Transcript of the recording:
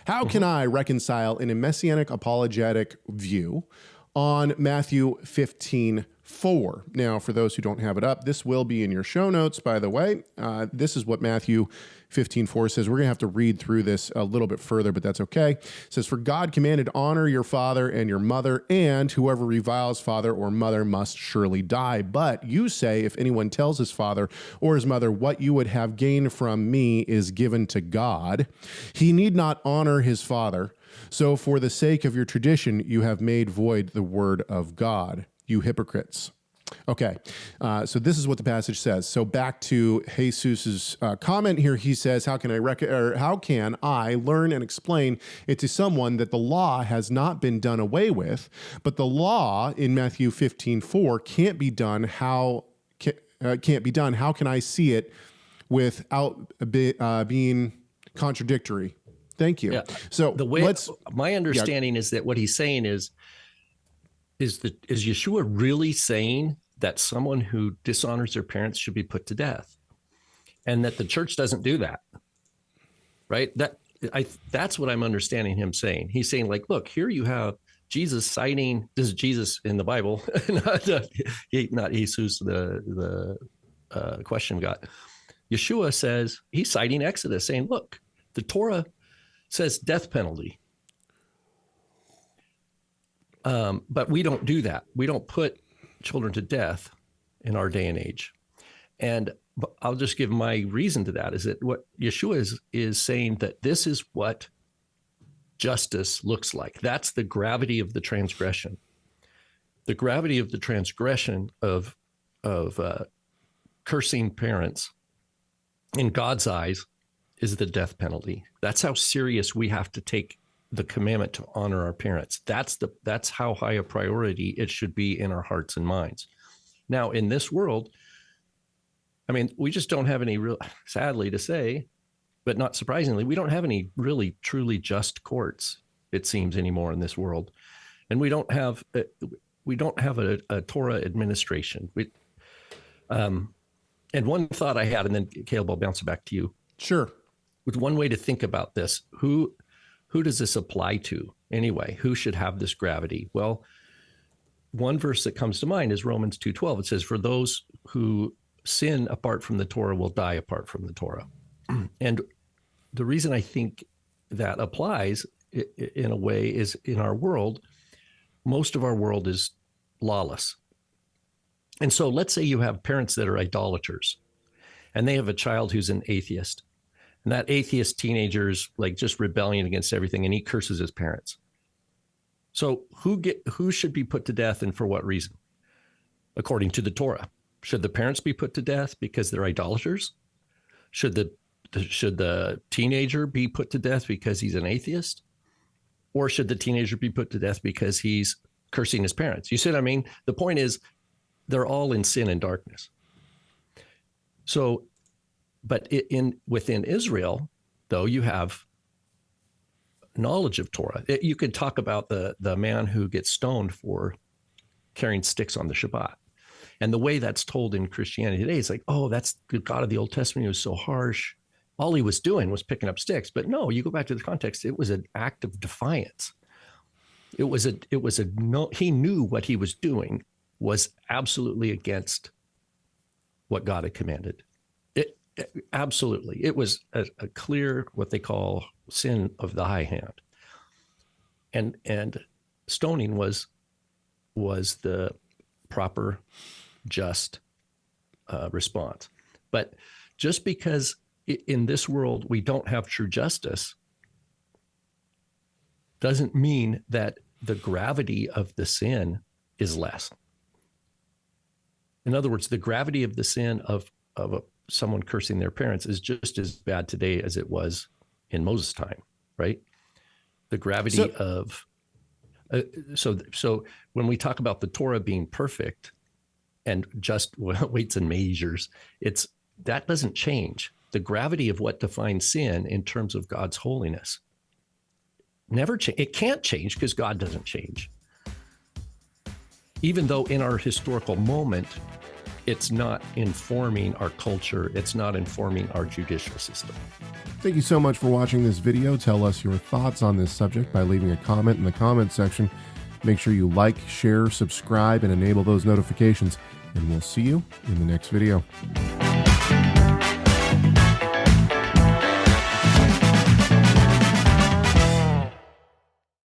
How can I reconcile in a messianic apologetic view on Matthew 15:4? Now, for those who don't have it up, this will be in your show notes, by the way. This is what Matthew 15:4 says. We're going to have to read through this a little bit further, but that's okay. It says, "For God commanded, honor your father and your mother, and whoever reviles father or mother must surely die. But you say, if anyone tells his father or his mother, what you would have gained from me is given to God, he need not honor his father. So for the sake of your tradition, you have made void the word of God, you hypocrites." Okay, so this is what the passage says. So back to Jesus's comment here. He says, how can I learn and explain it to someone that the law has not been done away with, but the law in Matthew 15:4 can't be done? How can I see it without being contradictory? Thank you. Yeah. So the way my understanding is that what he's saying is Yeshua really saying that someone who dishonors their parents should be put to death, and that the church doesn't do that, right? That's what I'm understanding him saying. He's saying, like, look, here you have Jesus citing, this is Jesus in the Bible, not Jesus, the question we got. Yeshua says, he's citing Exodus, saying, look, the Torah says death penalty. But we don't do that. We don't put children to death in our day and age. And I'll just give my reason to that, is that what Yeshua is saying, that this is what justice looks like. That's the gravity of the transgression. The gravity of the transgression of cursing parents in God's eyes is the death penalty. That's how serious we have to take the commandment to honor our parents. That's how high a priority it should be in our hearts and minds. Now, in this world, I mean, we just don't have any real, sadly to say, but not surprisingly, we don't have any really truly just courts, it seems, anymore in this world. And we don't have a Torah administration. And one thought I had, and then Caleb, I'll bounce it back to you. Sure. With one way to think about this, who does this apply to anyway? Who should have this gravity? Well, one verse that comes to mind is Romans 2:12. It says, "For those who sin apart from the Torah will die apart from the Torah." And the reason I think that applies in a way is, in our world, most of our world is lawless. And so let's say you have parents that are idolaters, and they have a child who's an atheist. And that atheist teenager's like just rebelling against everything, and he curses his parents. So who should be put to death, and for what reason? According to the Torah, should the parents be put to death because they're idolaters? Should the teenager be put to death because he's an atheist? Or should the teenager be put to death because he's cursing his parents? You see what I mean? The point is, they're all in sin and darkness. So, but within Israel, though, you have knowledge of Torah. You could talk about the man who gets stoned for carrying sticks on the Shabbat. And the way that's told in Christianity today is like, oh, that's the God of the Old Testament. He was so harsh. All he was doing was picking up sticks. But no, you go back to the context. It was an act of defiance. He knew what he was doing was absolutely against what God had commanded. Absolutely. It was a clear, what they call sin of the high hand. And stoning was the proper, just response. But just because in this world we don't have true justice doesn't mean that the gravity of the sin is less. In other words, the gravity of the sin of someone cursing their parents is just as bad today as it was in Moses' time, right? The gravity of so when we talk about the Torah being perfect and just weights and measures, that doesn't change. The gravity of what defines sin in terms of God's holiness never change. It can't change because God doesn't change. Even though in our historical moment, it's not informing our culture. It's not informing our judicial system. Thank you so much for watching this video. Tell us your thoughts on this subject by leaving a comment in the comment section. Make sure you like, share, subscribe, and enable those notifications. And we'll see you in the next video.